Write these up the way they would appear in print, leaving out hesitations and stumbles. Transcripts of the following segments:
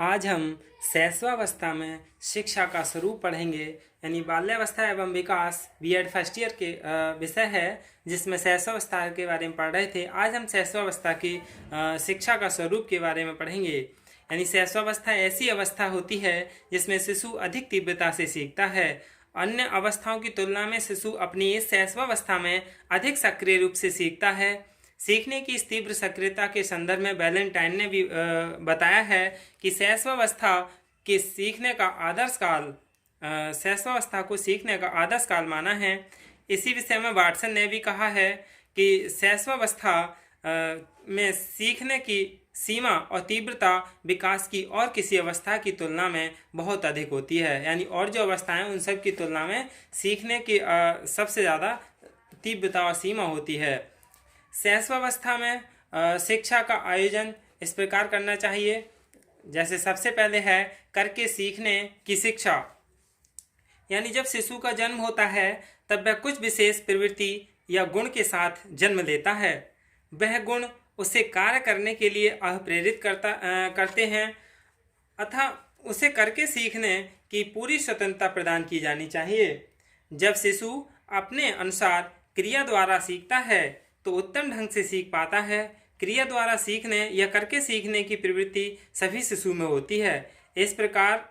आज हम शैशवावस्था में शिक्षा का स्वरूप पढ़ेंगे। यानी बाल्यावस्था एवं विकास बीएड फर्स्ट ईयर के विषय है, जिसमें शैशवावस्था के बारे में पढ़ रहे थे। आज हम शैशवावस्था की शिक्षा का स्वरूप के बारे में पढ़ेंगे। यानी शैशवावस्था ऐसी अवस्था होती है जिसमें शिशु अधिक तीव्रता से सीखता है। अन्य अवस्थाओं की तुलना में शिशु अपनी इस शैशवावस्था में अधिक सक्रिय रूप से सीखता है। सीखने की इस तीव्र सक्रियता के संदर्भ में वैलेंटाइन ने भी बताया है कि शैशवावस्था के सीखने का आदर्श काल शैशवावस्था को सीखने का आदर्श काल माना है। इसी विषय में वाटसन ने भी कहा है कि शैशवावस्था में सीखने की सीमा और तीव्रता विकास की और किसी अवस्था की तुलना में बहुत अधिक होती है। यानी और जो अवस्थाएं उन सब की तुलना में सीखने की सबसे ज़्यादा तीव्रता और सीमा होती है। शैशवावस्था में शिक्षा का आयोजन इस प्रकार करना चाहिए। जैसे सबसे पहले है करके सीखने की शिक्षा। यानी जब शिशु का जन्म होता है तब वह कुछ विशेष प्रवृत्ति या गुण के साथ जन्म लेता है। वह गुण उसे कार्य करने के लिए प्रेरित करते हैं अतः उसे करके सीखने की पूरी स्वतंत्रता प्रदान की जानी चाहिए। जब शिशु अपने अनुसार क्रिया द्वारा सीखता है तो उत्तम ढंग से सीख पाता है। क्रिया द्वारा सीखने या करके सीखने की प्रवृत्ति सभी शिशु में होती है। इस प्रकार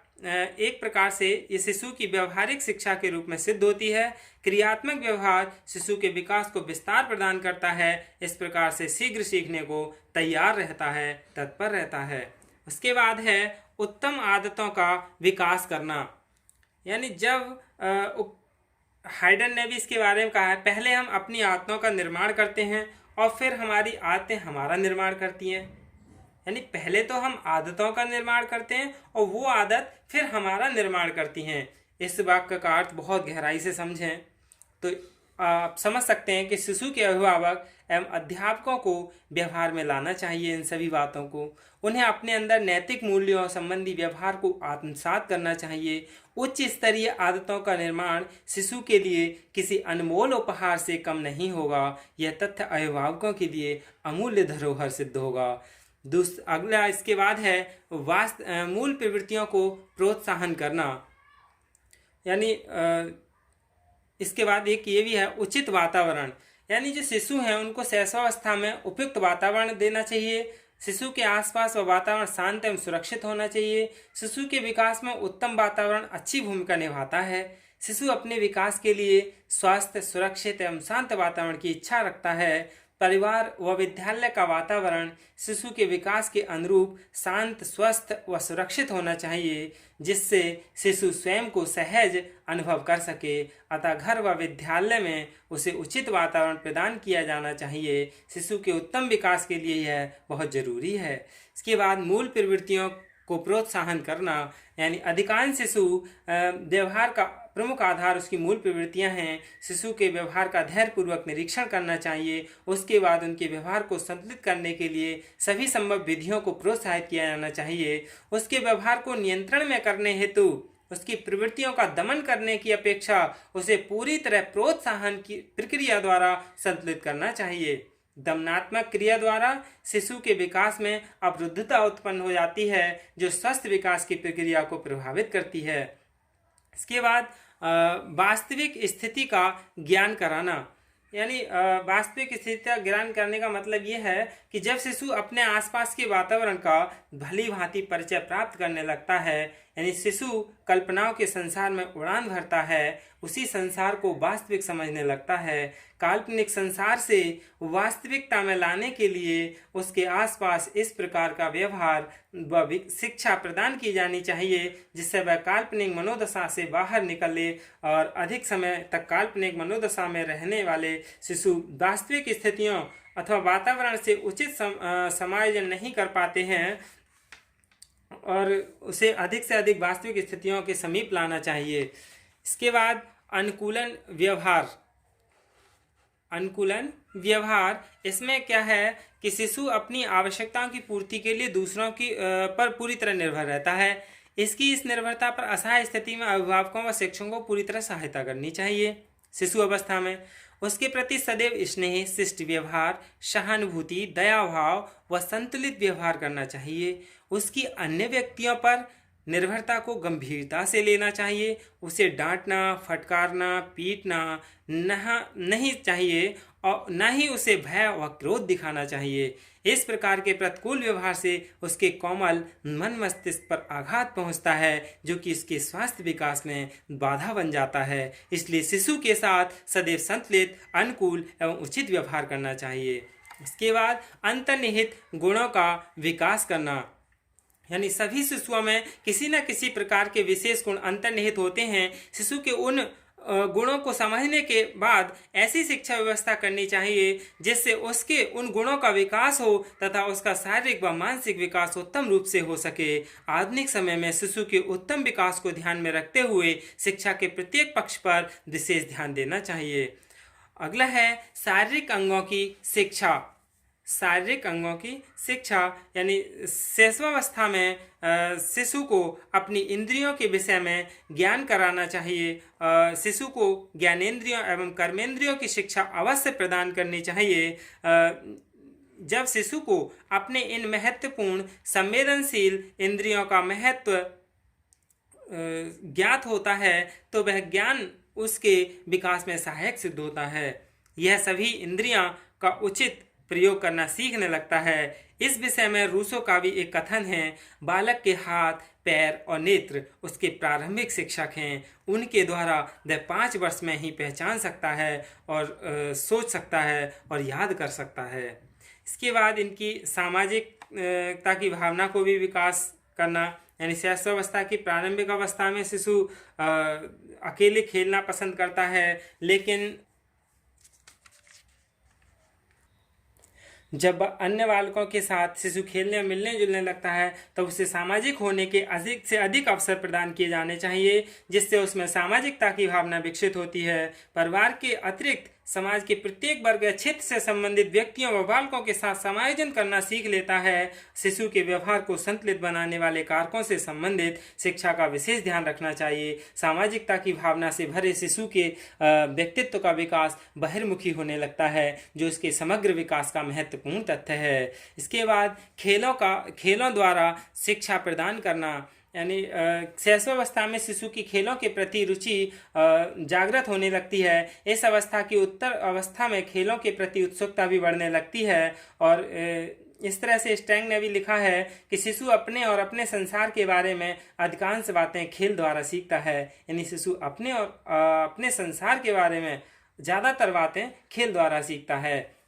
एक प्रकार से ये शिशु की व्यवहारिक शिक्षा के रूप में सिद्ध होती है। क्रियात्मक व्यवहार शिशु के विकास को विस्तार प्रदान करता है। इस प्रकार से शीघ्र सीखने को तैयार रहता है, तत्पर रहता है। उसके बाद है उत्तम आदतों का विकास करना। यानी जब हाइडन ने भी इसके बारे में कहा है, पहले हम अपनी आदतों का निर्माण करते हैं और फिर हमारी आदतें हमारा निर्माण करती हैं। यानी पहले तो हम आदतों का निर्माण करते हैं और वो आदत फिर हमारा निर्माण करती हैं। इस वाक्य का अर्थ बहुत गहराई से समझें तो आप समझ सकते हैं कि शिशु के अभिभावक एवं अध्यापकों को व्यवहार में लाना चाहिए इन सभी बातों को। उन्हें अपने अंदर नैतिक मूल्यों संबंधी व्यवहार को आत्मसात करना चाहिए। उच्च स्तरीय आदतों का निर्माण शिशु के लिए किसी अनमोल उपहार से कम नहीं होगा। यह तथ्य अभिभावकों के लिए अमूल्य धरोहर सिद्ध होगा। अगला इसके बाद है मूल प्रवृत्तियों को प्रोत्साहन करना। यानी इसके बाद एक ये भी है उचित वातावरण। यानी जो शिशु हैं उनको शैशवावस्था में उपयुक्त वातावरण देना चाहिए। शिशु के आसपास वह वातावरण शांत एवं सुरक्षित होना चाहिए। शिशु के विकास में उत्तम वातावरण अच्छी भूमिका निभाता है। शिशु अपने विकास के लिए स्वस्थ, सुरक्षित एवं शांत वातावरण की इच्छा रखता है। परिवार व विद्यालय का वातावरण शिशु के विकास के अनुरूप शांत, स्वस्थ व सुरक्षित होना चाहिए, जिससे शिशु स्वयं को सहज अनुभव कर सके। अतः घर व विद्यालय में उसे उचित वातावरण प्रदान किया जाना चाहिए। शिशु के उत्तम विकास के लिए यह बहुत जरूरी है। इसके बाद मूल प्रवृत्तियों को प्रोत्साहन करना। यानी अधिकांश शिशु व्यवहार का प्रमुख आधार उसकी मूल प्रवृत्तियां हैं। शिशु के व्यवहार का धैर्यपूर्वक निरीक्षण करना चाहिए। उसके बाद उनके व्यवहार को संतुलित करने के लिए सभी संभव विधियों को प्रोत्साहित किया जाना चाहिए। उसके व्यवहार को नियंत्रण में करने हेतु उसकी प्रवृत्तियों का दमन करने की अपेक्षा उसे पूरी तरह प्रोत्साहन की प्रक्रिया द्वारा संतुलित करना चाहिए। दमनात्मक क्रिया द्वारा शिशु के विकास में अवरुद्धता उत्पन्न हो जाती है, जो स्वस्थ विकास की प्रक्रिया को प्रभावित करती है। इसके बाद वास्तविक स्थिति का ज्ञान कराना। यानी वास्तविक स्थिति का ज्ञान करने का मतलब ये है कि जब शिशु अपने आसपास के वातावरण का भली भांति परिचय प्राप्त करने लगता है, यानी शिशु कल्पनाओं के संसार में उड़ान भरता है, उसी संसार को वास्तविक समझने लगता है। काल्पनिक संसार से वास्तविकता में लाने के लिए उसके आसपास इस प्रकार का व्यवहार व शिक्षा प्रदान की जानी चाहिए, जिससे वह काल्पनिक मनोदशा से बाहर निकले और अधिक समय तक काल्पनिक मनोदशा में रहने वाले शिशु वास्तविक स्थितियों अथवा वातावरण से उचित समायोजन नहीं कर पाते हैं और उसे अधिक से अधिक वास्तविक स्थितियों के समीप लाना चाहिए। इसके बाद अनुकूलन व्यवहार। इसमें क्या है कि शिशु अपनी आवश्यकताओं की पूर्ति के लिए दूसरों की पर पूरी तरह निर्भर रहता है। इसकी इस निर्भरता पर असहाय स्थिति में अभिभावकों व शिक्षकों को पूरी तरह सहायता करनी चाहिए। शिशु अवस्था में उसके प्रति सदैव स्नेह, शिष्ट व्यवहार, सहानुभूति, दया भाव व संतुलित व्यवहार करना चाहिए। उसकी अन्य व्यक्तियों पर निर्भरता को गंभीरता से लेना चाहिए। उसे डांटना, फटकारना, पीटना नहीं चाहिए और न ही उसे भय व क्रोध दिखाना चाहिए। इस प्रकार के प्रतिकूल व्यवहार से उसके कोमल मन मस्तिष्क पर आघात पहुंचता है, जो कि इसके स्वास्थ्य विकास में बाधा बन जाता है। इसलिए शिशु के साथ सदैव संतुलित, अनुकूल एवं उचित व्यवहार करना चाहिए। इसके बाद अंतर्निहित गुणों का विकास करना, यानी सभी शिशुओं में किसी न किसी प्रकार के विशेष गुण अंतर्निहित होते हैं। शिशु के उन गुणों को समझने के बाद ऐसी शिक्षा व्यवस्था करनी चाहिए जिससे उसके उन गुणों का विकास हो तथा उसका शारीरिक व मानसिक विकास उत्तम रूप से हो सके। आधुनिक समय में शिशु के उत्तम विकास को ध्यान में रखते हुए शिक्षा के प्रत्येक पक्ष पर विशेष ध्यान देना चाहिए। अगला है शारीरिक अंगों की शिक्षा। शारीरिक अंगों की शिक्षा यानी शैशवावस्था में शिशु को अपनी इंद्रियों के विषय में ज्ञान कराना चाहिए। शिशु को ज्ञानेंद्रियों एवं कर्मेंद्रियों की शिक्षा अवश्य प्रदान करनी चाहिए। जब शिशु को अपने इन महत्वपूर्ण संवेदनशील इंद्रियों का महत्व ज्ञात होता है तो वह ज्ञान उसके विकास में सहायक सिद्ध होता है। यह सभी इंद्रियां का उचित प्रयोग करना सीखने लगता है। इस विषय में रूसो का भी एक कथन है, बालक के हाथ, पैर और नेत्र उसके प्रारंभिक शिक्षक हैं। उनके द्वारा वह 5 वर्ष में ही पहचान सकता है और सोच सकता है और याद कर सकता है। इसके बाद इनकी सामाजिकता की भावना को भी विकास करना, यानी शैशवावस्था की प्रारंभिक अवस्था में शिशु अकेले खेलना पसंद करता है, लेकिन जब अन्य बालकों के साथ शिशु खेलने मिलने जुलने लगता है तो उसे सामाजिक होने के अधिक से अधिक अवसर प्रदान किए जाने चाहिए, जिससे उसमें सामाजिकता की भावना विकसित होती है। परिवार के अतिरिक्त समाज के प्रत्येक वर्ग या क्षेत्र से संबंधित व्यक्तियों व बालकों के साथ समायोजन करना सीख लेता है। शिशु के व्यवहार को संतुलित बनाने वाले कारकों से संबंधित शिक्षा का विशेष ध्यान रखना चाहिए। सामाजिकता की भावना से भरे शिशु के व्यक्तित्व का विकास बहिर्मुखी होने लगता है, जो इसके समग्र विकास का महत्वपूर्ण तथ्य है। इसके बाद खेलों द्वारा शिक्षा प्रदान करना, यानी शैशवावस्था में शिशु की खेलों के प्रति रुचि जागृत होने लगती है। इस अवस्था की उत्तर अवस्था में खेलों के प्रति उत्सुकता भी बढ़ने लगती है। और इस तरह से स्टैंग ने भी लिखा है कि शिशु अपने और अपने संसार के बारे में अधिकांश बातें खेल द्वारा सीखता है। यानी शिशु अपने और अपने संसार के बारे में ज़्यादातर बातें खेल द्वारा सीखता है।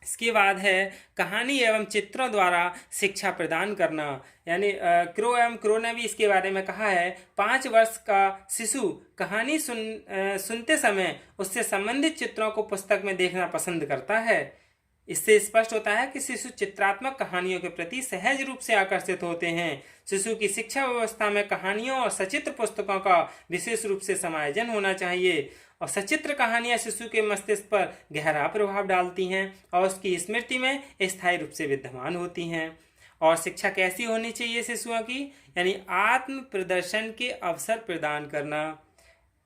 इसके बाद है कहानी एवं चित्रों द्वारा शिक्षा प्रदान करना, यानी क्रो ने भी इसके बारे में कहा है, 5 वर्ष का शिशु कहानी सुनते समय उससे संबंधित चित्रों को पुस्तक में देखना पसंद करता है। इससे स्पष्ट होता है कि शिशु चित्रात्मक कहानियों के प्रति सहज रूप से आकर्षित होते हैं। शिशु की शिक्षा व्यवस्था में कहानियों और सचित्र पुस्तकों का विशेष रूप से समायोजन होना चाहिए। और सचित्र कहानियां शिशु के मस्तिष्क पर गहरा प्रभाव डालती हैं और उसकी स्मृति में स्थायी रूप से विद्यमान होती हैं। और शिक्षा कैसी होनी चाहिए शिशुओं की, यानी आत्म प्रदर्शन के अवसर प्रदान करना,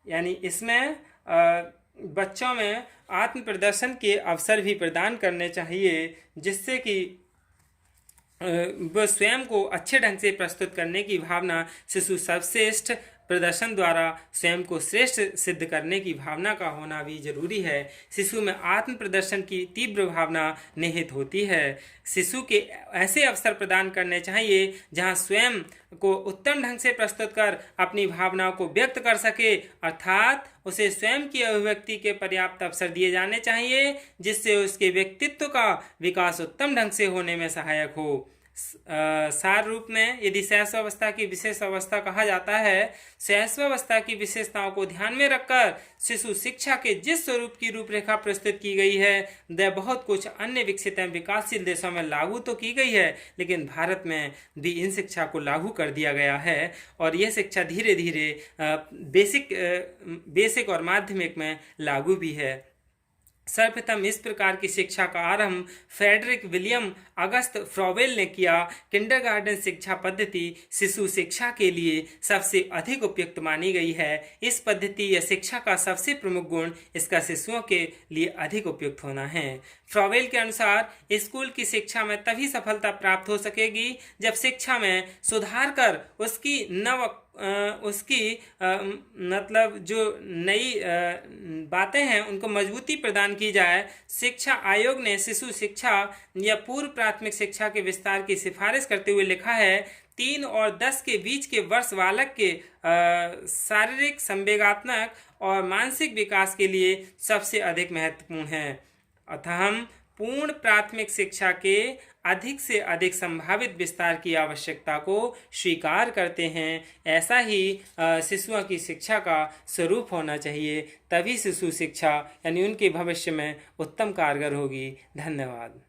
यानी इसमें बच्चों में आत्म प्रदर्शन के अवसर भी प्रदान करने चाहिए, जिससे कि वह स्वयं को अच्छे ढंग से प्रस्तुत करने की भावना, शिशु सर्वश्रेष्ठ प्रदर्शन द्वारा स्वयं को श्रेष्ठ सिद्ध करने की भावना का होना भी जरूरी है। शिशु में आत्म प्रदर्शन की तीव्र भावना निहित होती है। शिशु के ऐसे अवसर प्रदान करने चाहिए जहां स्वयं को उत्तम ढंग से प्रस्तुत कर अपनी भावनाओं को व्यक्त कर सके, अर्थात उसे स्वयं की अभिव्यक्ति के पर्याप्त अवसर दिए जाने चाहिए, जिससे उसके व्यक्तित्व का विकास उत्तम ढंग से होने में सहायक हो। सार रूप में यदि शैशवावस्था की विशेष अवस्था कहा जाता है, शैशवावस्था की विशेषताओं को ध्यान में रखकर शिशु शिक्षा के जिस स्वरूप की रूपरेखा प्रस्तुत की गई है वह बहुत कुछ अन्य विकसित एवं विकासशील देशों में लागू तो की गई है, लेकिन भारत में भी इन शिक्षा को लागू कर दिया गया है। और यह शिक्षा धीरे धीरे बेसिक और माध्यमिक में लागू भी है। सर्वप्रथम इस प्रकार की शिक्षा का आरंभ फ्रेडरिक विलियम अगस्त फ्रॉवेल ने किया। किंडरगार्टन शिक्षा पद्धति शिशु शिक्षा के लिए सबसे अधिक उपयुक्त मानी गई है। इस पद्धति या शिक्षा का सबसे प्रमुख गुण इसका शिशुओं के लिए अधिक उपयुक्त होना है। फ्रॉवेल के अनुसार स्कूल की शिक्षा में तभी सफलता प्राप्त हो सकेगी जब शिक्षा में सुधार कर उसकी मतलब जो नई बातें हैं उनको मजबूती प्रदान की जाए। शिक्षा आयोग ने शिशु शिक्षा या पूर्व प्राथमिक शिक्षा के विस्तार की सिफारिश करते हुए लिखा है, 3 और 10 के बीच के वर्ष बालक के शारीरिक, संवेगात्मक और मानसिक विकास के लिए सबसे अधिक महत्वपूर्ण है। अतः हम पूर्ण प्राथमिक शिक्षा के अधिक से अधिक संभावित विस्तार की आवश्यकता को स्वीकार करते हैं। ऐसा ही शिशुओं की शिक्षा का स्वरूप होना चाहिए, तभी शिशु शिक्षा यानी उनके भविष्य में उत्तम कारगर होगी। धन्यवाद।